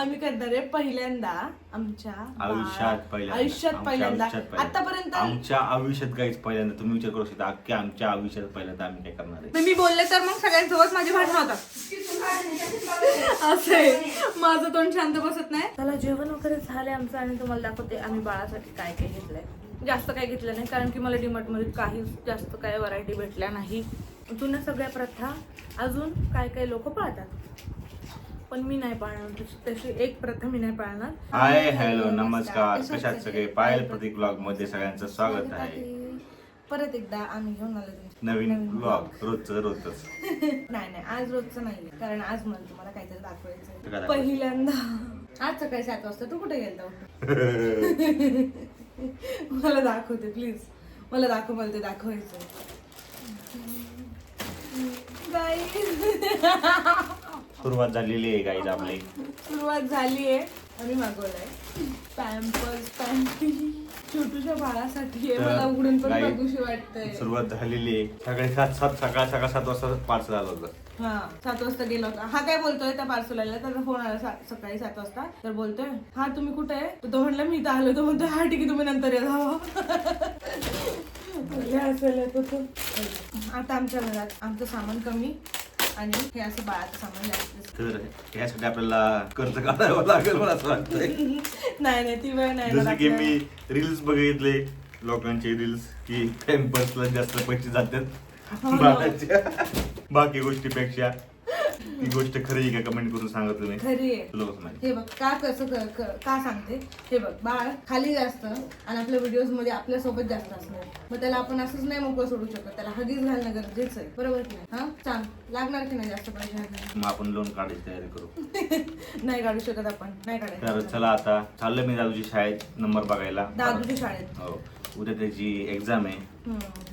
आम्ही करणार आहे पहिल्यांदा आमच्या आयुष्यात पहिल्यांदा आतापर्यंत आमच्या आयुष्यात काहीच पहिल्यांदा तुम्ही विचार करू शकता अख्ख्या आमच्या आयुष्यात पहिल्यांदा आम्ही काय करणार आहे. मी बोलले तर मग सगळ्यांसोबत माझी भांडण होतात. असं माझं तोंड शांत बसत नाही. त्याला जेवण वगैरे झाले आमचं आणि तुम्हाला दाखवते आम्ही बाळासाठी काय काय घेतलंय. जास्त काय घेतलं नाही कारण की मला डीमार्ट मध्ये काही जास्त काय व्हरायटी भेटल्या नाही. जुन्या सगळ्या प्रथा अजून काय काय लोक पाळतात पण मी नाही पाळणार. तशी एक प्रथा मी नाही पाळणार. हाय हॅलो नमस्कार, कशात सगळे पायल प्रतीक ब्लॉग मध्ये सगळ्यांचं स्वागत आहे. परत एकदा आम्ही घेऊन आलो नवीन ब्लॉग रोजच नाही आज रोजचं नाही कारण आज मला तुम्हाला काहीतरी दाखवायचं. पहिल्यांदा आज सकाळी 7 वाजता तू कुठे गेलता? मला दाखवते प्लीज, मला दाखव, मला ते दाखवायचं. सुरुवात झालेली आहे गाईज आपली. सुरुवात झाली आहे. आम्ही मागवलाय पॅम्पर्स पॅन्टी छोटूच्या बाळासाठी. मला उघडून पण बघूशी वाटतंय. सुरुवात झालेली आहे. सकाळी 7 वाजता पार्सल आलं होतं. हा 7 वाजता गेला होता. हा काय बोलतोय त्या पार्सलला, त्याचा फोन आला सकाळी 7 वाजता. तर बोलतोय हा तुम्ही कुठे आहे? तर तो म्हणला मी इथं आलो. तो म्हणतोय हा ठीक आहे तुम्ही नंतर या जावा. आता आमच्या घरात आमचं सामान कमी आणि हे असं बाळाचं सामान जास्त. तर यासाठी आपल्याला कर्ज काढावं लागेल मला असं वाटतंय. नाही ती वेळ नाही. जसं की मी रील्स बघितले लोकांचे रील्स की पॅम्पर्सला जास्त पैसे जातात बाळाच्या बाकी गोष्टीपेक्षा. ती गोष्ट खरी आहे का कमेंट करून सांगा तुम्ही. खरी आहे. तुला कसं माहिती? हे बघ का सांगते. हे बघ बाळ खाली जास्त आणि आपल्या व्हिडिओज मध्ये आपल्या सोबत जास्त असणार. मग त्याला आपण असंच नाही मोकळं सोडू शकत. त्याला हगीज घालणं गरजेचं आहे. बरोबर की नाही? हा सांग लागणार की नाही जास्त पैसे? मग आपण लोन काढायची तयारी करू. नाही काढू शकत आपण. नाही काढायचं. तर चला आता चाललं मी दादूची शाळेत नंबर बघायला. दादूच्या शाळेत हो उद्या त्याची एक्झाम आहे.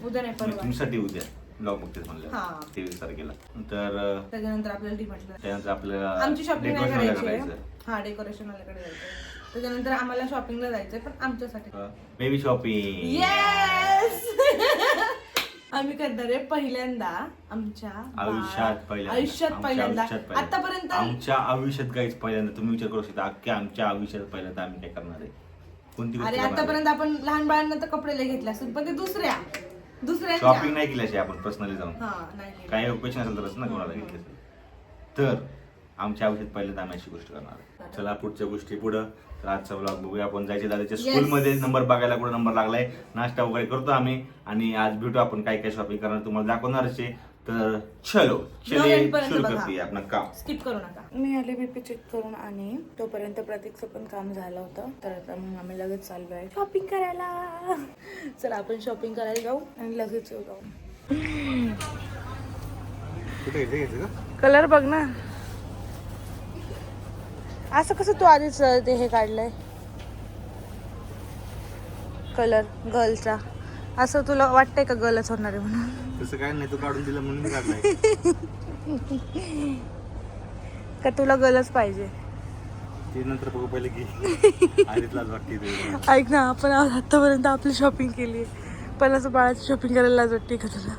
उद्या नाही परवा. तुमच्यासाठी उद्या ब्लॉग बघतेच म्हणलं 23 तारखेला. तर त्याच्यानंतर आपल्याला डिमार्टला त्यानंतर आपल्याला आमची शॉपिंग नाही करायची. करायचं. हा डेकोरेशन वाल्याकडे जायचं. त्याच्यानंतर आम्हाला शॉपिंगला जायचंय पण आमच्यासाठी बेबी शॉपिंग. येस. आम्ही करणार आहे पहिल्यांदा आमच्या आयुष्यात पहिल्यांदा आतापर्यंत आमच्या आयुष्यात काहीच पहिल्यांदा तुम्ही विचार करू शकता अख्ख्या आमच्या आयुष्यात पहिल्यांदा आम्ही काय करणार आहे. कोणती अरे आतापर्यंत आपण लहान बाळांना तर कपडे लय घेतले असतील पण ते दुसऱ्या शॉपिंग नाही केल्याशी आपण पर्सनली जाऊन नाही काही क्वेश्चन असेल तरच ना कोणाला घेतले तर आमच्या आयुष्यात पहिल्यांदा आम्ही अशी गोष्ट करणार आहे. चला पुढच्या गोष्टी पुढं. तर आजचा ब्लॉग बघूया आपण. जायचे दादाच्या स्कूलमध्ये नंबर बघायला कुठे नंबर लागलाय. नाश्ता वगैरे करतो आम्ही आणि आज भेटू आपण काय काय शॉपिंग करणार तुम्हाला दाखवणारच आहे. तर चलो सुरू करते आपण काम. स्किप करू नका. मी आले बीपी चेक करून आणि तोपर्यंत प्रतीकचं पण काम झालं होतं. तर आता मग आम्ही लगेच चाललो आहे शॉपिंग करायला. चला आपण शॉपिंग करायला जाऊ आणि लगेच जाऊ. कलर बघ ना. असं कसं तू आधीच ते हे काढलंय कलर गर्लचा. असं तुला वाटतंय का गर्लच होणार आहे म्हणून? तसं काय नाही, तू काढून दिलं म्हणून मी काढलाय. का तुला गर्लच पाहिजे? ते नंतर बघू पहिले की आधीच लाज वाटते. ऐक ना आपण आतापर्यंत आपली शॉपिंग केली पण असं बाळाची शॉपिंग करायला लाज वाटते का तुला?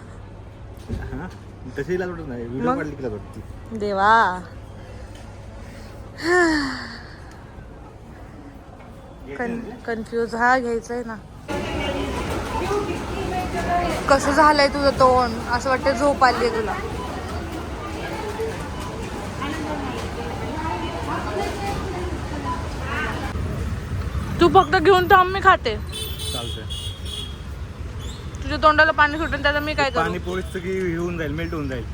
तशी लाज वाटत नाही. व्हिडिओ काढली की लाज वाटते. देवा. कन्फ्यूज. हा घ्यायचंय ना. कसं झालंय तुझं तोंड? असं वाटतं झोप आली आहे तुला. तू फक्त घेऊन थांब मी खाते. चालतंय. तुझ्या तोंडाला पाणी सुटेल त्याचं मी काय करू? पाणी पोळीच की होऊन जाईल, मेल्ट होऊन जाईल.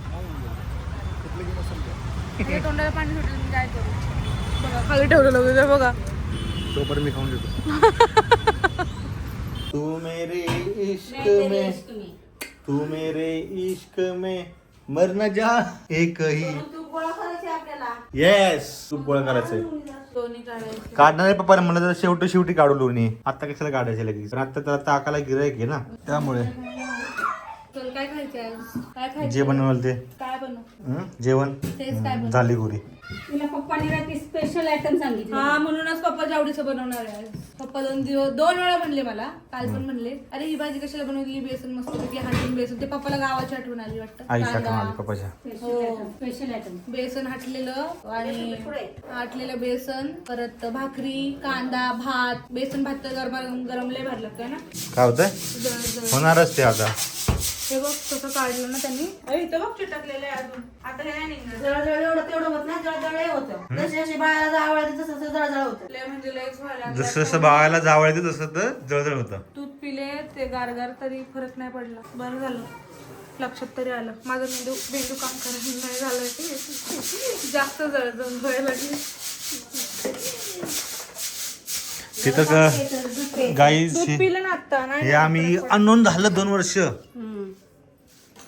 तुझ्या तोंडाला पाणी सुटेल मी काय करू? बघा खाली ठेवलेलं होतं बघा. तोपर्यंत मी खाऊन घेतो. तू मेरे इश्क में मर न जा एक ही. येस तूप गोळा करायचंय. काढणार आहे पप्पा म्हणलं तर शेवटी काढू लोणी. आता कशाला काढायचं लगेच? पण आता त्याला ताकाला गिरायक आहे ना त्यामुळे. काय खायचं? जे बनवलं ते काय बनव जेवण झाली गुरी. तिला पप्पाने काय स्पेशल आयटम सांगितले. हा म्हणूनच पप्पाच्या आवडीचं बनवणार आहे. पप्पा 2 वेळा म्हणले मला, काल पण म्हणले अरे ही भाजी कशाला बनवली, बेसन मस्त पैकी हाटून बेसन. ते पप्पाला गावाची आठवण आली वाटतं. स्पेशल आयटम बेसन हाटलेलं आणि हाटलेलं बेसन, परत भाकरी, कांदा, भात. बेसन भात तर गरम लय भारी लागतोय ना. काय होतंय जळ- होणारच ते आता. हे बघ कसं काढलं ना त्यांनी. इथं बघ चिटकलेलं आहे अजून. आता हे नाही निघणार. जळजळ एवढं तेवढं होत नाही, जळजळ होतं. जशी जशी बाळाला जावळ तसं जळजळ होतं. लय म्हणजे लयच व्हायला जसं जसं बाळाला जावळ येते तसं तर जळजळ होतं. दूध पिले ते गारगार तरी फरक नाही पडला. बरं झालं लक्षात तरी आलं. माझं मेंदू काम करायला नाही झालं की जास्त जळजळ व्हायला लागली. तिथं गाईज दूध पिलं ना आता नाही हे आम्ही अननोन झालं 2 वर्ष.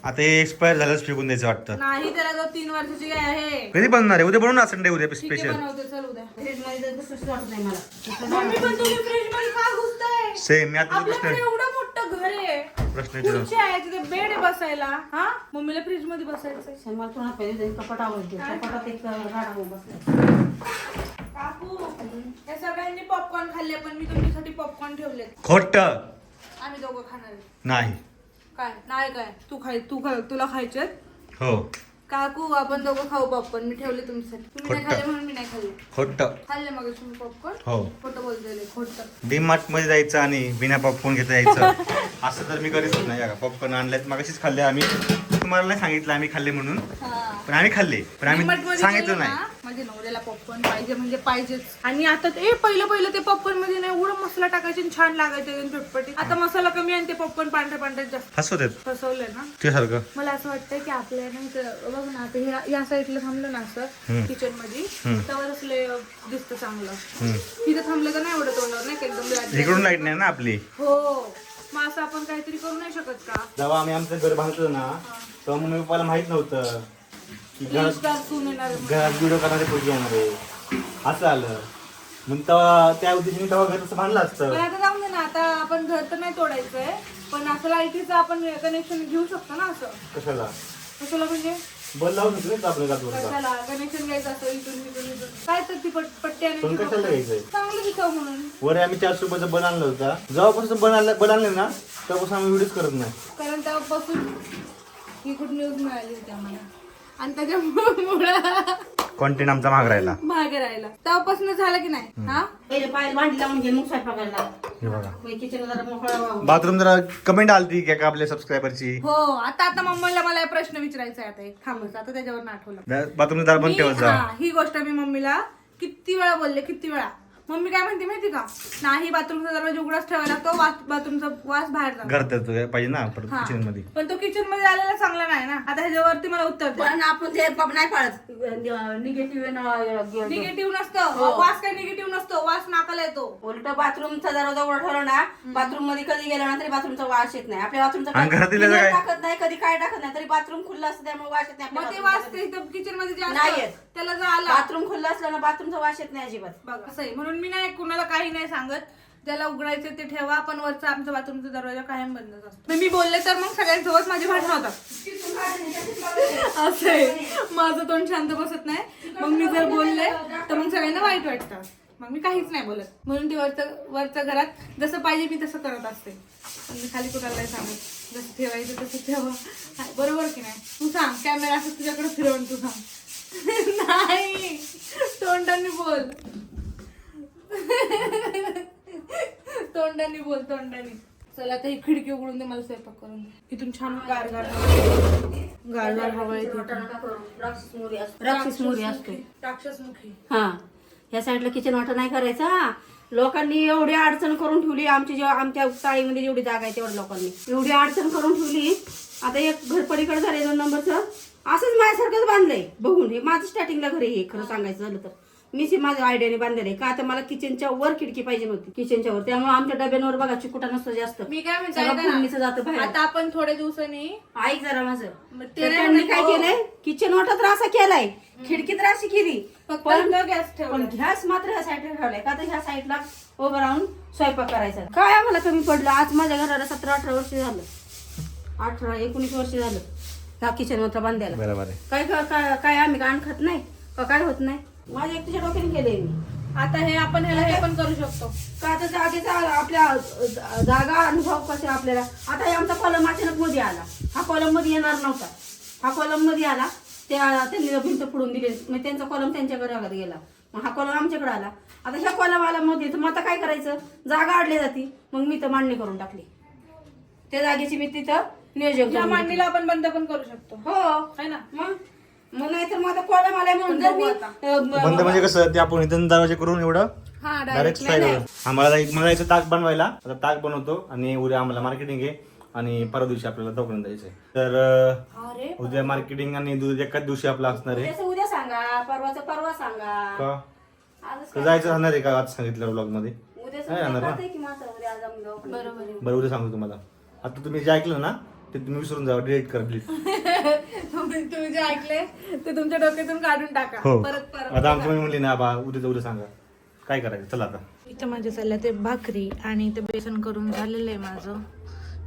आता हे एक्सपायर झालंच फेकून द्यायचं वाटतं. नाही. त्याला जो 3 वर्षाची गाय आहे. कधी बनणार आहे? उद्या बनवू ना संडे, उद्या ठीक आहे, स्पेशल. बनवते चल उद्या. फ्रीजमध्ये तर दुसरंच वाटत नाही मला. मम्मी पण तुम्ही फ्रीज मध्ये का घुसताय? सेम. मी आता आपल्याकडे एवढं मोठं घर आहे, प्रश्न विचारतो. खुर्ची आहे, तिथे बेड आहे बसायला. हा मम्मीला फ्रीज मध्ये बसायचंय. मला थोडा पहिले कपाट आवडते. कपाटात एक राडा होऊन बसला. काकू या सगळ्यांनी पॉपकॉर्न खाल्ले, पण मी तुमच्यासाठी पॉपकॉर्न ठेवले. खोट आम्ही दोघं खाणार आहे. नाही. काय नाही काय तुला खायचे? हो काकू आपण दोघं खाऊ पॉपकॉर्न. मी ठेवले तुमच्यासाठी. तुम्ही नाही खोटं. खाल्ले म्हणून मी नाही खाल्ले. खोट. खाल्ले मग तुम्ही पॉपकॉर्न. हो. खोटं बोलते खोटं. डीमार्ट मध्ये जायचं आणि बिना पॉपकॉर्न घेता यायचं असं तर मी कधीच नाही. पॉपकॉर्न आणलेत मागाशीच खाल्ले आम्ही. तुम्हाला नाही सांगितलं आम्ही खाल्ले म्हणून, पण आम्ही खाल्ले, पण आम्ही DMart मध्ये सांगितलं गेलो नाही. ना, माझ्या नवऱ्याला पॉपकॉर्न पाहिजे म्हणजे पाहिजेच. आणि आता ते पहिलं ते पॉपकॉर्न मध्ये नाही एवढं मसाला टाकायचे आणि छान लागायचे चटपटी. आता मसाला कमी आणि ते पॉपकॉर्न पांढरे जास्त हसवतात फसवलंय ना. ते सारखं. मला असं वाटतं की आपल्या ना इथं बघ ना, आता या साईडला थांबलं ना असं किचन मध्ये, त्यावर असलं दिसतं चांगलं. तिथं थांबलं तर नाही एवढं तोंडावर नाही का एकदम. इकडून लाईट नाही ना आपली. हो मग असं आपण काहीतरी करू नाही शकत का? जेव्हा आम्ही आमचं घर बांधतो ना, तेव्हा मम्मी पप्पाला माहित नव्हतं की सून येणार म्हणून. घरात व्हिडिओ करणारे पोरगी येणार आहे. असं आलं मग तेव्हा त्या उद्देशाने तेव्हा घर तसं बांधलं पण असतं. आता जाऊन दे ना, आता आपण घर तर नाही तोडायचंय, पण असं लाईटीचं आपण कनेक्शन घेऊ शकतो ना. असं कशाला कशाला म्हणजे बल लावून घेतलं आपल्या गाडीवर. कशाला कनेक्शन घ्यायचं असं इथून काय तर ती पट्टी पण आणायची कशाला घ्यायचंय? चांगलं दिसावं म्हणून. वर आम्ही 400 रुपयाचा बल आणला होता. जेव्हापासून बनवले ना तेव्हापासून आम्ही व्हिडिओच करत नाही. कारण तेव्हापासून ही गुड न्यूज मिळाली होती आम्हाला आणि त्याच्यामुळे कॉन्टेंट आमचा महाग राहिला. मागे राहिला. तेव्हापासून झालं की नाही. हा पहिले पाय भांडी लावून घे, मग स्वयंपाकाला. हे बघा किचन जरा मोकळा व्हावं. बाथरूम जरा कमेंट आलती का आपल्या सबस्क्रायबरची. हो आता मम्मीला मला प्रश्न विचारायचा आहे. आता एक थांबच आता त्याच्यावर आठवलं. बाथरूम जरा बंद ठेवत जा. ही गोष्ट मी मम्मीला किती वेळा बोलले, किती वेळा. मम्मी काय म्हणते माहिती का, नाही बाथरूमचा दरवाजा उघडाच ठेवायला लागतो, बाथरूमचा वास बाहेर जातो. घरात पाहिजे ना हा. किचन मध्ये. पण तो किचन मध्ये आलेला चांगला नाही ना. आता ह्याच्यावरती मला उत्तर द्या. पण आपण ते नाही पाळत. निगेटिव्ह निगेटिव्ह नसतं वास, काही निगेटिव्ह नसतो. वास नाकाला येतो. उलट बाथरूमचा दरवाजा उघडा ठेवला ना, बाथरूम मध्ये कधी गेला ना तरी बाथरूमचा वास येत नाही. आपल्या बाथरूमचा आणि घरातील काय? टाकत नाही, कधी काय टाकत नाही, तरी बाथरूम खुल्लं असतं त्यामुळे वास येत नाही. मग आपल्या ते वास bathroom किचन मध्ये जे नाही असतं येत. त्याला जर आला बाथरूम खुल्लं असलं ना बाथरूमचा वास येत नाही अजिबात. बघ असं आहे. म्हणून मी नाही कुणाला काही नाही सांगत. ज्याला उघडायचं ते ठेवा. पण वरचा आमचा बाथरूमचा दरवाजा कायम बंदच असतो. मी बोलले तर मग सगळ्यांसोबत माझे भांडण होतात. असं आहे. माझं तोंड शांत बसत नाही. मग मी जर बोलले तर मग सगळ्यांना वाईट वाटतं. मग मी काहीच नाही बोलत. म्हणून ती वरच्या घरात जसं पाहिजे मी तसं करत असते. पण मी खाली कुणाला नाही सांगत. जसं ठेवायचं तसं ठेवा. बरोबर की नाही? तू सांग. कॅमेरा असं तुझ्याकडे फिरवून तू सांग. नाही तोंडाने बोल. तोंडाने बोल तोंडाने. चला आता ही खिडकी उघडून दे, मला स्वयंपाक करून दे. इथून छान गारगार हवा येते. राक्षस मोरी असतो. राक्षसमुखी. हा या साईडला किचन वाटा नाही करायचा. लोकांनी एवढी अडचण करून ठेवली. आमच्या चाळीमध्ये जेवढी जागा आहे तेवढ्या लोकांनी एवढी अडचण करून ठेवली. आता एक घर पलीकडे झालंय 2 नंबरचं. असंच माझ्यासारखंच बांधलंय बघून. हे माझं स्टार्टिंगला घर हे खरं सांगायचं झालं तर मीच माझ्या आयडियाने बांधलेलं. का तर मला किचनच्या वर खिडकी पाहिजे नव्हती. किचनच्या वर त्यामुळे आमच्या डब्यांवर बघा चिकुटा नसतो जास्त. मी काय सगळं फोडणीचं जातं म्हणते, बाहेर. आता आपण थोड्या दिवसांनी ऐक जरा माझं. ते त्यांनी काय केलंय, किचन वाटा तर असा केलाय, खिडकी तर अशी केली, फक्त पण गॅस ठेवला. पण गॅस मात्र ह्या साईडला ठेवलाय. का तर ह्या साईडला उभं राहून स्वयंपाक करायचा. काय आम्हाला कमी पडलं. आज माझ्या घराला 17-18 वर्ष झालं. 18-19 वर्ष झालं ह्या किचन मात्र बांधायला. बरोबर आहे. काय आम्ही गाण खात नाही. का काय होत नाही? माझ्या एकटीच्या डोक्याने केलंय मी. आता हे आपण ह्याला हे पण करू शकतो. का आता जागेचा आपल्या जागा अनुभव कसे आपल्याला. आता हे आमचा कॉलम अचानक मध्ये आला. हा कॉलम मध्ये येणार नव्हता. हा कॉलम मध्ये आला. त्यांनी भिंत फोडून दिली. मग त्यांचा कॉलम त्यांच्या घरात गेला. मग हा कॉलम आमच्याकडे आला. आता ह्या कॉलम आला मध्ये. तर मग आता काय करायचं? जागा अडली जाती. मग मी तर मांडणी करून टाकली. त्या जागेची मी तिथं नियोजन या करून मांडणीला आपण बंद पण करू शकतो. टाकली. हो है ना. मग नाहीतर मग आता कॉलम आलाय म्हणून जर मी बंद म्हणजे कसं ते आपण इथून दरवाजे करून एवढं हा डायरेक्ट साईड आम्हाला मला इथं ताक बनवायला. आता ताक बनवतो आणि उद्या आम्हाला मार्केटिंग आहे आणि परवा दिवशी आपल्याला दवाखान्यात जायचंय. तर उद्या मार्केटिंग आणि दूध एकाच दिवशी आपलं असणार आहे. उद्याचं उद्या सांगा, परवाचं परवा सांगा. का आजच तर जायचं राहणार आहे का आज सांगितलं ब्लॉग मध्ये? उद्याचं नाही राहणार ना. कळतंय की माझं उद्या आज आम्ही दवाखान्यात. बरोबर आहे. बरं उद्या सांगतो तुम्हाला. आता तुम्ही जे ऐकलं ना ते तुम्ही विसरून जावा. डिलीट करा प्लीज. तुम्ही जे ऐकले ते तुमच्या डोक्यातून काढून टाका. हो परत आता आमची मम्मी म्हणली ना बा उद्या सांगा. काय करायचं चला आता. इथं माझे चाललं ते भाकरी आणि ते बेसन करून झालेलं आहे माझं.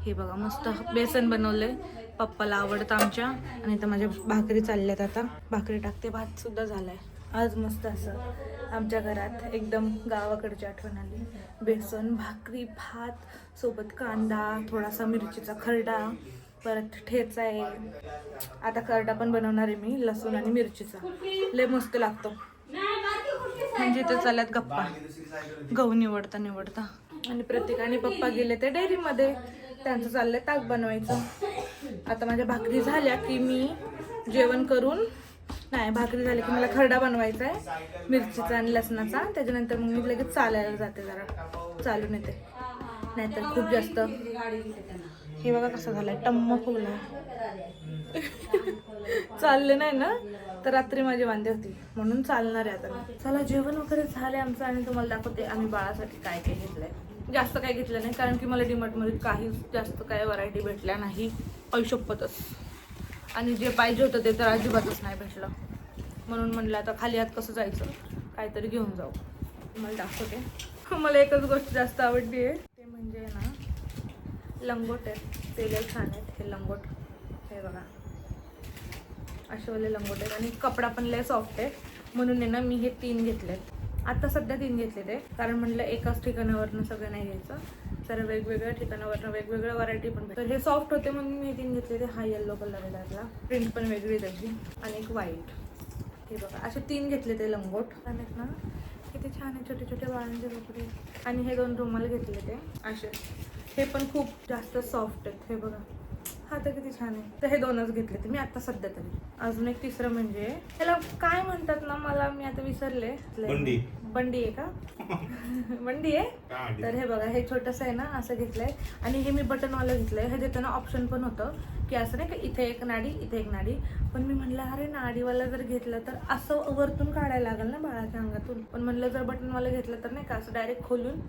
हे बघा मस्त बेसन बनवलंय. पप्पाला आवडतं आमच्या. आणि इथं माझ्या भाकरी चालल्यात. आता भाकरी टाकते. भात सुद्धा झालाय. आज मस्त असं आमच्या घरात एकदम गावाकडची आठवण आली. बेसन भाकरी भात सोबत कांदा थोडासा मिरचीचा खरडा परत ठेचा आहे. आता खरडा पण बनवणार आहे मी लसूण आणि मिरचीचा. लय मस्त लागतो. म्हणजे इथं चालल्यात गप्पा गहू निवडता आणि प्रत्येकाने पप्पा गेले ते डेअरीमध्ये. त्यांचं चाललंय ताक बनवायचं. आता माझ्या भाकरी झाल्या की मी जेवण करून नाही भाकरी झाली की मला खरडा बनवायचा आहे मिरचीचा आणि लसणाचा. त्याच्यानंतर मग मी लगेच चालायला जाते. जरा चालून येते. नाहीतर खूप जास्त हे बघा कसं झालंय टम्म फुगलाय. चालले नाही ना तर रात्री माझी वांदे होती म्हणून चालणार आहे आता. चला जेवण वगैरे झाले आमचं आणि तुम्हाला दाखवते आम्ही बाळासाठी काय काय घेतलंय. जास्त काय घेतलं नाही कारण की मला डीमार्टमध्ये काही जास्त काय व्हरायटी भेटल्या नाही. ऐशोपतच. आणि जे पाहिजे होतं ते तर अजिबातच नाही भेटलं. म्हणून म्हणलं आता खाली हात कसं जायचं काहीतरी घेऊन जाऊ. मला दाखवते. मला एकच गोष्ट जास्त आवडली आहे ते म्हणजे ना लंगोट आहेत. ते लय छान आहेत हे लंगोट. हे बघा असेवाले लंगोट आहेत आणि कपडा पण लय सॉफ्ट आहे. म्हणून आहे ना मी हे 3 घेतलेत. आता सध्या 3 घेतले ते कारण म्हटलं एकाच ठिकाणावरनं सगळं नाही घ्यायचं. तर वेगवेगळ्या ठिकाणावरनं वेगवेगळ्या व्हरायटी पण भेटतात. तर हे सॉफ्ट होते म्हणून मी हे 3 घेतले ते. हा येल्लो कलर आहे त्यातला. प्रिंट पण वेगळी त्याची आणि एक व्हाईट. हे बघा असे 3 घेतले ते लंगोट. आहेत ना किती छान आहे. छोटे छोटे बाळांचे कपडे. आणि हे 2 रुमाल घेतले ते असे. हे पण खूप जास्त सॉफ्ट आहेत. हे बघा हा तर किती छान आहे. तर हे 2च घेतले ते मी आता सध्या तरी. अजून एक तिसरं म्हणजे त्याला काय म्हणतात ना मला मी आता विसरले. बंडी आहे का? बंडी आहे. तर हे बघा हे छोटंसं आहे ना असं घेतलंय. आणि हे मी बटनवालं घेतलंय. हे देताना ऑप्शन पण होतं की असं नाही का इथे एक नाडी इथे एक नाडी. पण मी म्हणलं अरे नाडीवाला जर घेतलं तर असं वरतून काढायला लागेल ना बाळाच्या अंगातून. पण म्हणलं जर बटनवालं घेतलं तर नाही का असं डायरेक्ट खोलून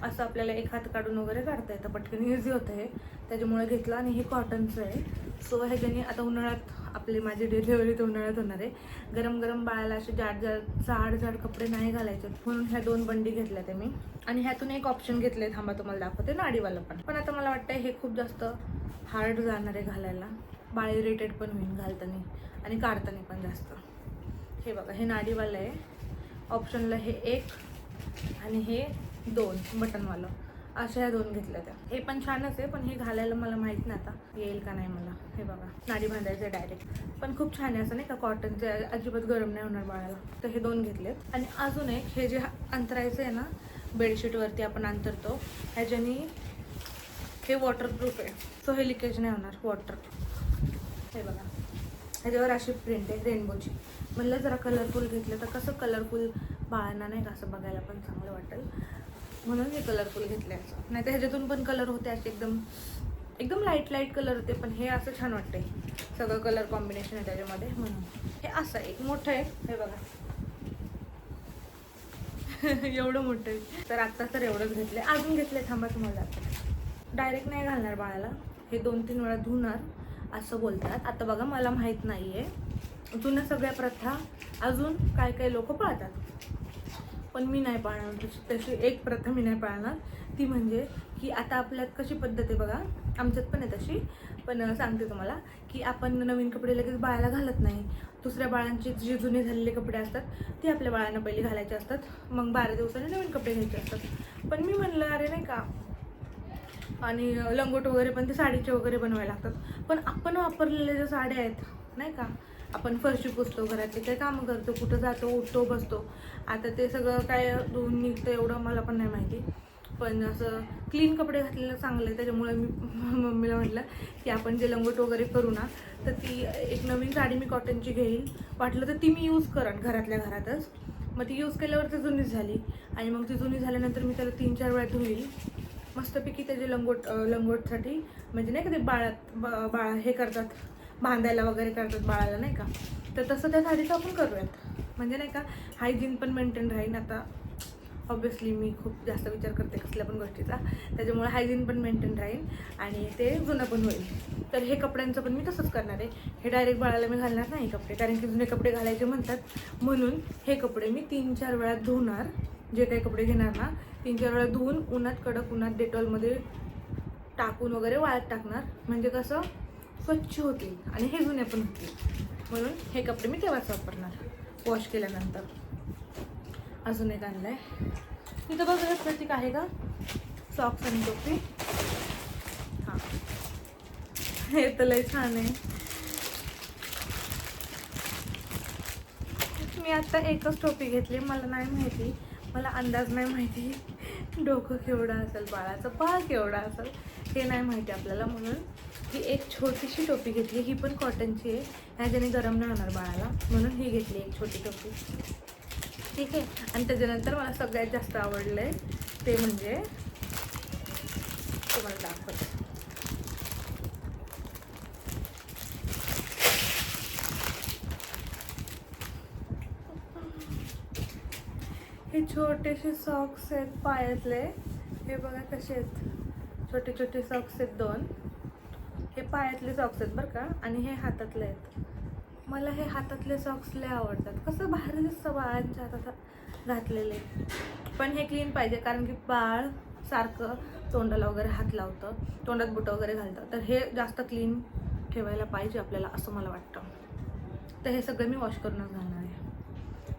असं आपल्याला एक हात काढून वगैरे काढता येतं. पटकन इझी होतं हे. त्याच्यामुळे घेतलं. आणि हे कॉटनचं आहे. सो ह्याच्याने आता उन्हाळ्यात आपली माझी डिलिव्हरी तर उन्हाळ्यात होणार आहे. गरम गरम बाळाला असे जाड कपडे नाही घालायचे म्हणून ह्या 2 बंडी घेतल्या ते मी. आणि ह्यातून एक ऑप्शन घेतले. थांबा तुम्हाला दाखवते नाडीवाला पण आता मला वाटतं हे खूप जास्त हार्ड जाणार आहे घालायला. बाळ इरिटेट पण होईल घालताना आणि काढताना पण जास्त. हे बघा हे नाडीवालं आहे. ऑप्शनला हे 1 आणि हे 2 बटनवालं. अशा ह्या 2 घेतल्या त्या. हे पण छानच आहे पण हे घालायला मला माहीत नाही आता येईल का नाही मला. हे बघा नाडी बांधायचं डायरेक्ट. पण खूप छान आहे असं नाही का कॉटनचे. अजिबात गरम नाही होणार बाळाला. तर हे 2 घेतलेत. आणि अजून एक हे जे अंतरायचं आहे ना बेडशीटवरती आपण अंतरतो ह्याच्यानी हे वॉटरप्रूफ आहे. सो हे लिकेज नाही होणार वॉटर. हे बघा ह्याच्यावर अशी प्रिंट आहे रेनबोची. म्हणलं जरा कलरफुल घेतलं तर कसं कलरफुल बाळांना नाही का असं बघायला पण चांगलं वाटेल म्हणून हे कलरफुल घेतले. असं नाही तर ह्याच्यातून पण कलर होते असे एकदम लाईट कलर होते. पण हे असं छान वाटतंय. सगळं कलर कॉम्बिनेशन आहे त्याच्यामध्ये म्हणून. हे असं एक मोठं आहे. हे बघा एवढं मोठं आहे. तर आत्ता तर एवढंच घेतले. अजून घेतले थांबा तुम्हाला आता. डायरेक्ट नाही घालणार बाळाला. हे 2-3 वेळा धुणार असं बोलतात. आता बघा मला माहीत नाही आहे. जुन्या सगळ्या प्रथा अजून काय लोक पाळतात. पण मी नाही पाळणार. तशी एक प्रथा मी नाही पाळणार. ती म्हणजे की आता आपल्यात कशी पद्धत आहे बघा आमच्यात पण आहे तशी. पण सांगते तुम्हाला की आपण नवीन कपडे लगेच बाळाला घालत नाही. दुसऱ्या बाळांचे जे जुने झालेले कपडे असतात ते आपल्या बाळांना पहिले घालायचे असतात, मग 12 दिवसांनी नवीन कपडे घ्यायचे असतात. पण मी म्हणलं अरे नाही का, आणि लंगोट वगैरे पण ते साडीचे वगैरे बनवायला लागतात. पण आपण वापरलेल्या ज्या साड्या आहेत नाही का, आपण फरशी पुसतो, घरातले काही कामं करतो, कुठं जातो, उठतो, बसतो, आता ते सगळं काय धुवून निघतं एवढं मला पण नाही माहिती. पण असं क्लीन कपडे घातलेलं चांगलं आहे. त्याच्यामुळे मी मम्मीला म्हटलं की आपण जे लंगोट वगैरे करू ना, तर ती एक नवीन साडी मी कॉटनची घेईल, वाटलं तर ती मी यूज करेन घरातल्या घरातच. मग ती यूज केल्यावर ती जुनीच झाली, आणि मग ती जुनी झाल्यानंतर मी त्याला 3-4 वेळा धुईल मस्तपैकी. त्याचे लंगोटसाठी म्हणजे नाही का ते बाळा हे करतात, बांधायला वगैरे करतात बाळाला नाही का, तर तसं त्या साडीचं आपण करूयात. म्हणजे नाही का हायजीन पण मेंटेन राहील. आता ऑब्विसली मी खूप जास्त विचार करते कसल्या पण गोष्टीचा, त्याच्यामुळे हायजीन पण मेंटेन राहील आणि ते जुनं पण होईल. तर हे कपड्यांचं पण मी तसंच करणार आहे. हे डायरेक्ट बाळाला मी घालणार नाही कपडे, कारण की जुने कपडे घालायचे म्हणतात, म्हणून हे कपडे मी 3-4 वेळा धुणार. जे काही कपडे घेणार ना 3-4 वेळा धुवून उन्हात, कडक उन्हात डेटॉलमध्ये टाकून वगैरे वाळत टाकणार, म्हणजे कसं स्वच्छ होतील आणि हे जुने पण होतील. म्हणून हे कपडे मी तेव्हाच वापरणार वॉश केल्यानंतर. अजून एक आणलं आहे तिथं बघा, प्रतीक आहे का, सॉक्स आणि टोपी. हां, हे तर लय छान आहे. मी आता एकच टोपी घेतली, मला नाही माहिती, मला अंदाज नाही माहिती डोकं केवढं असेल बाळाचं, पाळ केवढा असेल हे नाही माहिती आपल्याला, म्हणून ही एक छोटीशी टोपी घेतली. ही पण कॉटनची आहे, ह्याच्याने गरम नाही होणार बाळाला, म्हणून ही घेतली एक छोटी टोपी. ठीक आहे. आणि त्याच्यानंतर मला सगळ्यात जास्त आवडलं आहे ते म्हणजे तुम्हाला दाखवते. हे छोटेसे सॉक्स आहेत पायातले, हे बघा कसे आहेत, छोटे छोटे सॉक्स आहेत 2. हे पायातले सॉक्स आहेत बरं का, आणि हे हातातले आहेत. मला हे हातातले सॉक्स लय आवडतात, कसं बाहेर दिसतं बाळांच्या हातात घातलेले. पण हे क्लीन पाहिजे, कारण की बाळ सारखं तोंडाला वगैरे हात लावतं, तोंडात बुटं वगैरे घालतं, तर हे जास्त क्लीन ठेवायला पाहिजे आपल्याला असं मला वाटतं. तर हे सगळं मी वॉश करूनच घालणार आहे.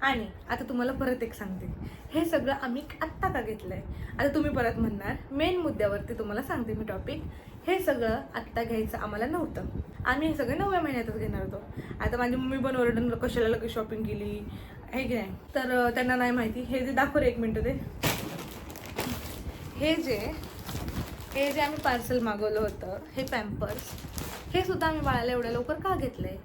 आणि आता तुम्हाला परत एक सांगते, हे सगळं आम्ही आत्ता का घेतलं आहे. आता तुम्ही परत म्हणणार, मेन मुद्द्यावरती तुम्हाला सांगते मी टॉपिक. हे सगळं आत्ता घ्यायचं आम्हाला नव्हतं, आम्ही हे सगळं 9व्या महिन्यातच घेणार होतो. आता माझी मम्मी पण ओरडून कशाला लगेच शॉपिंग केली आहे की नाही, तर त्यांना नाही माहिती. हे जे दाखव रे, 1 मिनटं ते, हे जे आम्ही पार्सल मागवलं होतं, हे पॅम्पर्स, हे सुद्धा आम्ही बाळाला एवढ्या लवकर का घेतलं आहे.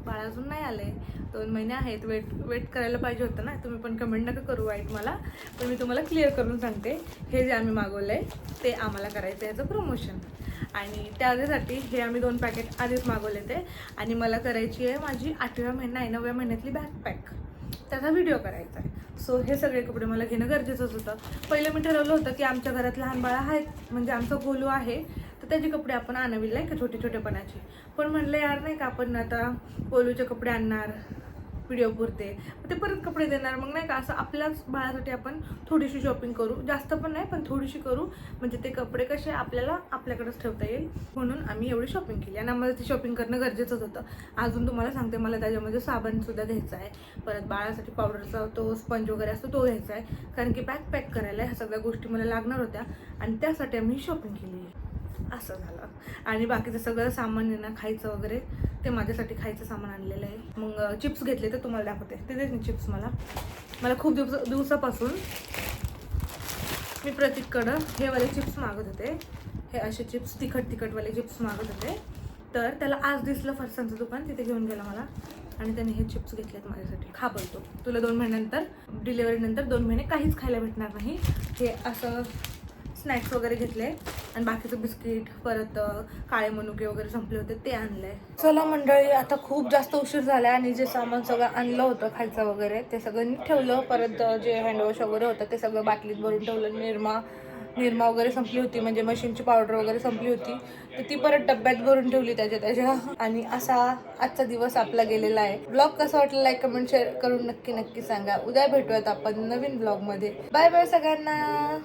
बाळ अजून नाही आलं आहे, 2 महिने आहेत, वेट करायला पाहिजे होतं ना. तुम्ही पण कमेंट नका करू वाईट मला, पण मी तुम्हाला क्लिअर करून सांगते. हे जे आम्ही मागवलं आहे ते आम्हाला करायचं आहे याचं प्रमोशन, आणि त्यासाठी हे आम्ही 2 पॅकेट आधीच मागवले ते. आणि मला करायची आहे माझी 8व्या महिना आहे 9व्या महिन्यातली बॅकपॅक, त्याचा व्हिडिओ करायचा आहे. सो हे सगळे कपडे मला घेणं गरजेचंच होतं. पहिलं मी ठरवलं होतं की आमच्या घरात लहान बाळं आहेत, म्हणजे आमचा गोलू आहे, तर त्याचे कपडे आपण आणावी नाही का, छोटे छोटेपणाचे. पण म्हणलं यार नाही का, आपण आता गोलूचे कपडे आणणार व्हिडिओ पुरते, ते परत कपडे देणार, मग नाही का, असं आपल्याच बाळासाठी आपण थोडीशी शॉपिंग करू, जास्त पण नाही पण थोडीशी करू, म्हणजे ते कपडे कसे आपल्याला आपल्याकडेच ठेवता येईल. म्हणून आम्ही एवढी शॉपिंग केली, आणि आम्हाला ती शॉपिंग करणं गरजेचंच होतं. अजून तुम्हाला सांगते, मला त्याच्यामध्ये साबणसुद्धा घ्यायचा आहे, परत बाळासाठी पावडरचा तो स्पंज वगैरे असतो तो घ्यायचा आहे, कारण की बॅकपॅक करायला ह्या सगळ्या गोष्टी मला लागणार होत्या, आणि त्यासाठी आम्ही शॉपिंग केली आहे. असं झालं. आणि बाकीचं सगळं सामान आहे ना, खायचं वगैरे, ते माझ्यासाठी खायचं सामान आणलेलं आहे. मग चिप्स घेतले तर तुम्हाला दाखवते, ते देत नाही चिप्स. मला खूप दिवसापासून मी प्रतीककडं हे वाले चिप्स मागत होते, हे असे चिप्स तिखटवाले चिप्स मागत होते. तर त्याला आज दिसलं फरसांचं दुकान, तिथे घेऊन गेला मला, आणि त्याने हे चिप्स घेतलेत माझ्यासाठी. खा बोलतो, तुला 2 महिन्यानंतर, डिलिव्हरीनंतर 2 महिने काहीच खायला भेटणार नाही. हे असं स्नॅक्स वगैरे घेतले, आणि बाकीचं बिस्किट, परत काळे मनुके वगैरे संपले होते ते आणलंय. चला मंडळी, आता खूप जास्त उशीर झाला, आणि जे सामान सगळं आणलं होतं खायचं वगैरे ते सगळं नीट ठेवलं. परत जे हँडवॉश वगैरे होतं ते सगळं बाटलीत भरून ठेवलं. निरमा वगैरे संपली होती, म्हणजे मशीनची पावडर वगैरे संपली होती, तर ती परत डब्यात भरून ठेवली त्याच्या. आणि असा आजचा दिवस आपला गेलेला आहे. ब्लॉग कसा वाटला लाईक कमेंट शेअर करून नक्की सांगा. उद्या भेटूयात आपण नवीन ब्लॉगमध्ये. बाय बाय सगळ्यांना.